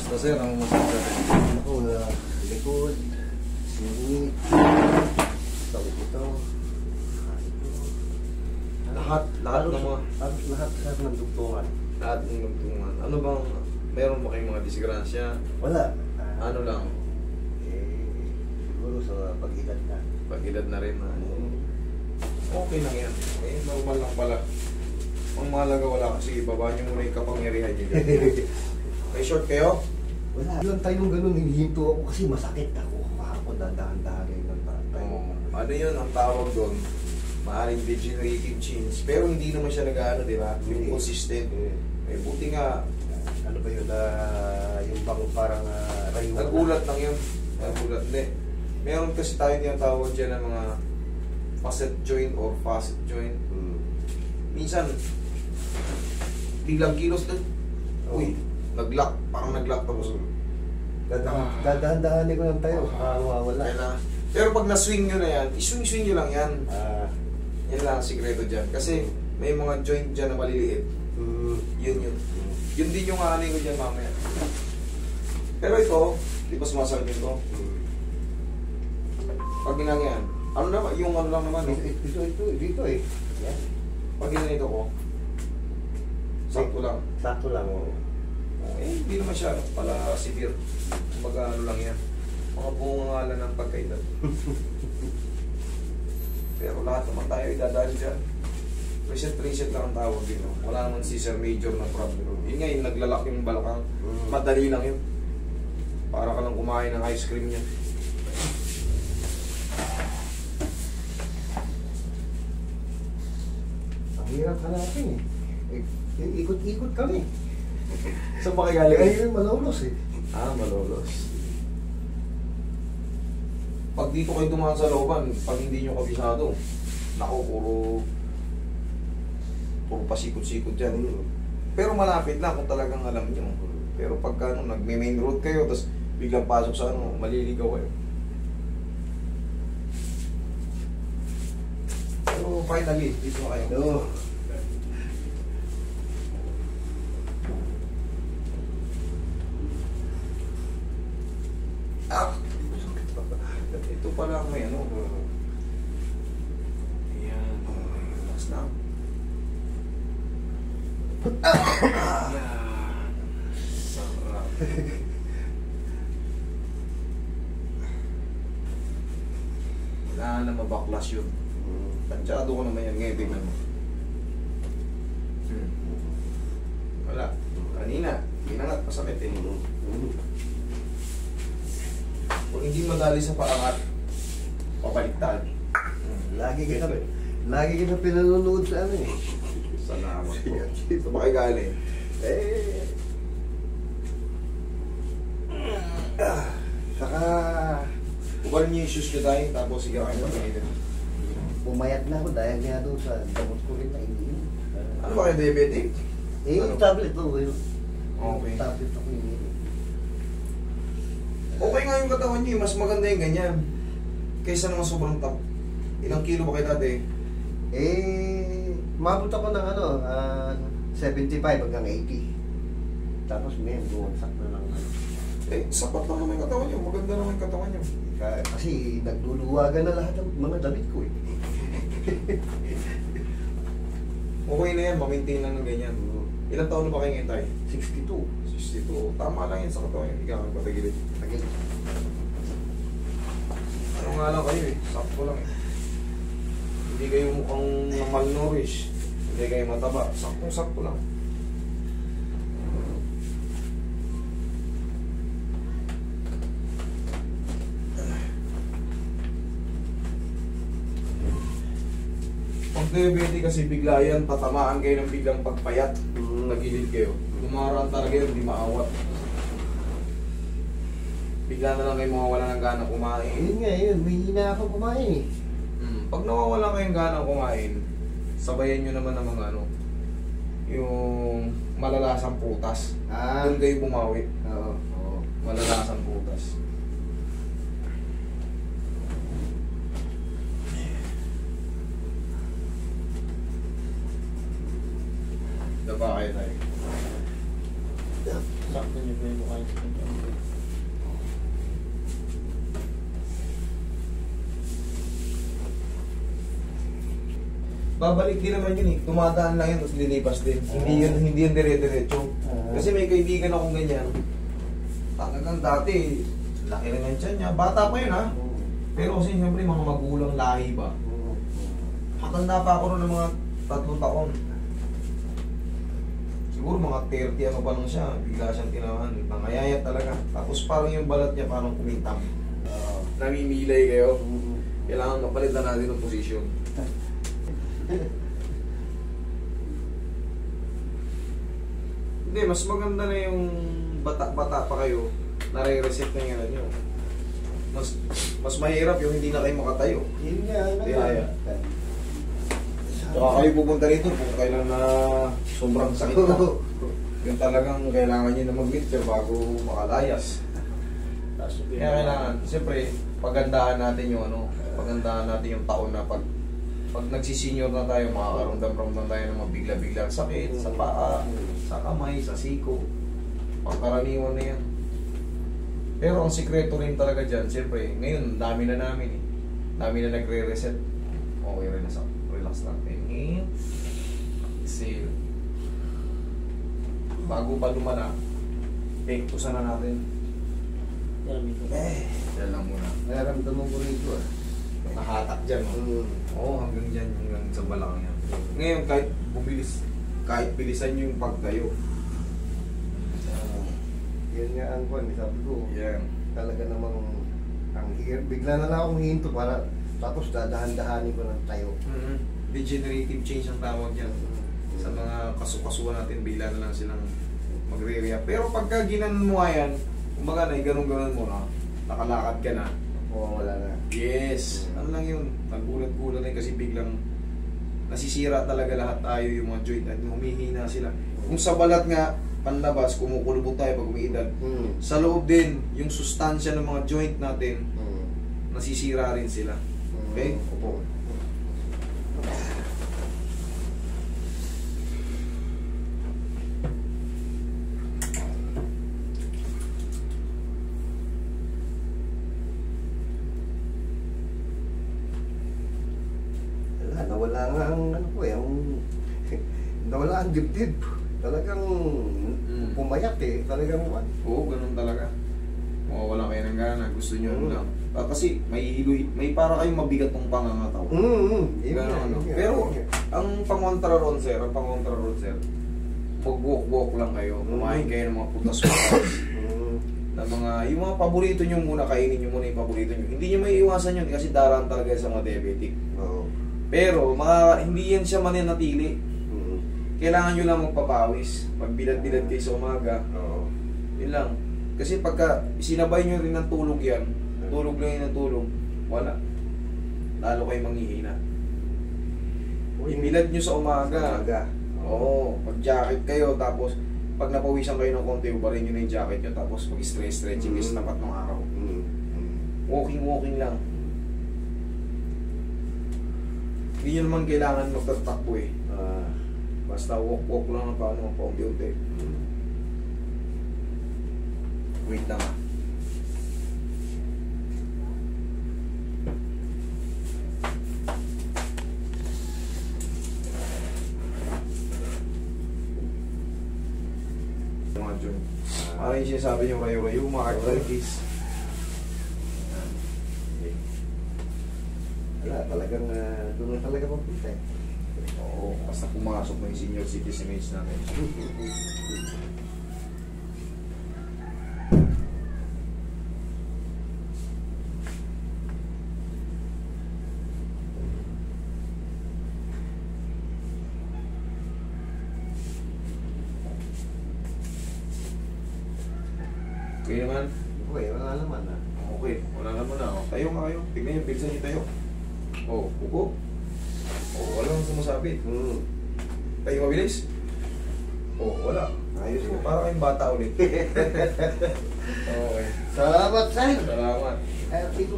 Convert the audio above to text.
Basta sir, ang masakit. Ako na likod, singit, tawag ito. Lahat ng mga... Lahat ng dugtungan. Lahat ng lugtungan. Ano bang, meron ba kayong mga disgrasya? Wala. Ano lang? Siguro sa pag-edad na. Pag-edad na rin na. Okay lang yan. Normal lang pala. Ang mahalaga wala kasi ibaba nyo muna yung kapangyarihan nyo dyan. May short kayo? Wala. Ilang tayong ganun, hinihinto ako kasi masakit ako. Ako dahan-dahan ng tayo. Ano yun ang tawag doon? Maaaring degenerative change. Pero hindi naman siya nag-ano, di ba? Yung consistent. Eh, buti nga. Ano ba yun? Yung bang parang rayo. Nagulat lang yun. Nagulat. Hindi. Meron kasi tayo tinatawag dyan ng mga facet joint or facet joint. Minsan, biglang kilos na. Uy, nag-lock. Parang nag-lock tapos. Dadahan-dahanin ko lang tayo. Wala. Pero pag na-swing nyo na yan, i-swing-swing nyo lang yan. Yan lang ang sikreto dyan. Kasi may mga joint dyan na maliliit. Yun. Yun din yung aanin ko dyan mamaya. Pero ito, di ba sumasalmin ko? Pag ginangyan, ano naman, yung ano lang naman. Dito eh. Yan. Pag ginanito ko, sakto lang. Sakto lang. Hindi naman siya pala severe. Kumbaga ano lang yan. Mga bungangalan ng pagkaedad. Pero lahat naman tayo idadaan dyan. Reset lang ang tawag din. No? Wala naman si Sir Major na problem. Yun nga yung naglalak yung balakang. Madali lang yun. Para ka lang kumain ng ice cream niya. Ang hirap hanapin eh. Ikot-ikot kami. Saan ba kayo galing? Ay, malolos eh. Malolos. Pag dito kayo dumaan sa looban, pag hindi nyo kabisado, naku, puro pasikot-sikot dyan. Pero malapit lang kung talagang alam nyo. Pero pagka nag-main road kayo, tapos biglang pasok sa maliligaw kayo. Pero finally, dito na kayo. No. Ito pala ang may ano. Ayan. Relax lang. Ayan. Sarap. Wala na mabaklas yun. Tansyado ko naman yan. Ngayon, tingnan mo. Wala. Kanina. Ginangat. Masakit eh. Kung hindi madali sa paangat, papaliktad. Lagi kita pinanonood sa ano eh. Salamat po. Ito ba kayo galing? Saka Ubalin niyo yung shoes nyo tayo, tapos sige kayo magkakita. pumayat na ako dahil nga doon sa gamot ko rin na iniinom. Ano ba kayo, diabetic? Yung tablet ko. Okay. Tablet ako iniinom. Okay nga yung katawan nyo, mas maganda yung ganyan. Kaysa naman sobrang top. Ilang kilo ba kayo dati? Mabot ako ng 75 hanggang 80. Tapos may buwansak na lang. Sapat lang naman yung katawan nyo. Maganda naman yung katawan nyo. Kasi nagduduwagan na lahat ng mga damit ko eh. Okay na yan, ma-maintain lang ng ganyan. Ilang taon na ba kayo ngayon tayo? 62. 62. Tama lang yan sa katawan nyo. Hindi ka magpatagilid. Ano nga lang kayo eh. Sakto lang eh. Hindi kayo mukhang malnourished. Hindi kayo mataba. Saktong-sakto lang. Pag diabetes kasi bigla yan, tatamaan kayo ng biglang pagpayat. Nagilid kayo. Lumaraan talaga yun, hindi maawat. Bigla na lang kayo mawawala ng gana kumain. Yun nga yun, may hina ako kumain eh. Pag nawawala kayong gana kumain, sabayan nyo naman ng mga yung malalasang putas. Doon kayo bumawi. Oo. Malalasang putas. Daba kayo tayo. Sakto niyo po yung mukha niyo. Babalik din naman yun eh. Tumadaan lang yan, tapos lilipas din. Hindi yun dire-diretso. Kasi may kaibigan akong ganyan. Talagang dati, laki rin ang tiyan niya. Bata pa yun ha. Pero kasi siyempre mga magulang lahi ba. Matanda pa ako rin ng mga 3 taon. Siguro mga 30 ano pa lang siya. Bigla siyang tinawahan. Nangayayat talaga. Tapos parang yung balat niya parang kumitam. Namimilay kayo. Kailangan mapalitan natin ng posisyon. Hindi, mas maganda na yung bata-bata pa kayo, nare-reset na yung ano nyo. Mas mahirap yung hindi na kayo makatayo. Yun nga, Kaya. Saka kayo pupunta rito kung kailan na sobrang sakit na. Yung talagang kailangan nyo na mag-wheelchair bago makalayas. Kaya kailangan, siyempre, pagandahan natin yung ano, pagandahan natin yung taon na pag nagsisenior na tayo, makakaramdam-ramdam tayo ng mga bigla-biglang sakit sa paa, sa kamay, sa siko. Pangkaraniwan na yan. Pero ang sikreto rin talaga dyan, siyempre, ngayon, dami na namin eh. Dami na nagre-reset. Okay rin na sa relax natin. Exhale. Bago pa lumala, pektusan na natin. Yan lang muna. Naramdaman ko rito ah. Nahatak dyan. Oo, hanggang dyan, hanggang sa balakang yan. Ngayon, kahit bilisan nyo yung pagtayo. Yan nga ang kwan, sabi ko. Yan. Talaga namang bigla na lang akong hihinto para tapos dadahan-dahanin ko ng tayo. Degenerative change ang tawag yan. Sa mga kasukasuan natin, bigla na lang silang magre-react. Pero pagka ginanon mo yan, kumbaga na, ganun-ganun mo na, nakalakad ka na. Oo, wala na. Yes. Ano lang yun, nagulat-gulat na kasi biglang nasisira talaga lahat tayo yung mga joint at humihina sila. Kung sa balat nga, panlabas, kumukulubot tayo pag umiidad. Sa loob din, yung sustansya ng mga joint natin, nasisira rin sila. Okay? Opo. Nawala nga ang ano ko eh, nawala ang dibdib. Talagang pumayat eh. Talagang Oo, ganun talaga. Mawawala kayo ng gana, gusto nyo ano lang. Kasi may para kayong mabigat tong pangangataw. Ganun ano. Pero ang pangontra ron sir, mag-walk-walk lang kayo. Kumain kayo ng mga putas-putas. Na mga, yung mga paborito nyo muna, kainin nyo muna yung paborito nyo. Hindi nyo may iwasan yun kasi daraan talaga sa mga diabetic. Pero hindi yan siya mananatili. Kailangan nyo lang magpapawis. Magbilad-bilad kayo sa umaga. Yun lang. Kasi pagka sinabay nyo rin ng tulog yan, tulog lang yun ng tulog, wala. Lalo kayo manghihina. Ibilad nyo sa umaga. Oo. Mag-jacket kayo, tapos pag napawisan kayo ng konti, ubarin nyo na yung jacket nyo, tapos mag-stretching is tapat ng araw. Walking lang. Hindi nyo naman kailangan magtatakbo eh. Basta walk lang ng paano, paunti-unti. Wait lang ah. Mga joint. Parang yung sinasabi nyo kayo, mga arthritis. Wala, talagang doon na talaga mapunta eh. Oo, basta pumasok na yung senior citizen age natin. Okay naman? Okay, wala naman ah. Okay, wala naman na. Tayo nga kayo. Tignan nyo, bilisan nyo tayo. Upo. Wala nang sumasabit. Tayo mabilis? Wala. Ayos mo, para kayong bata ulit. Okay. Salamat, sir. Salamat. Ito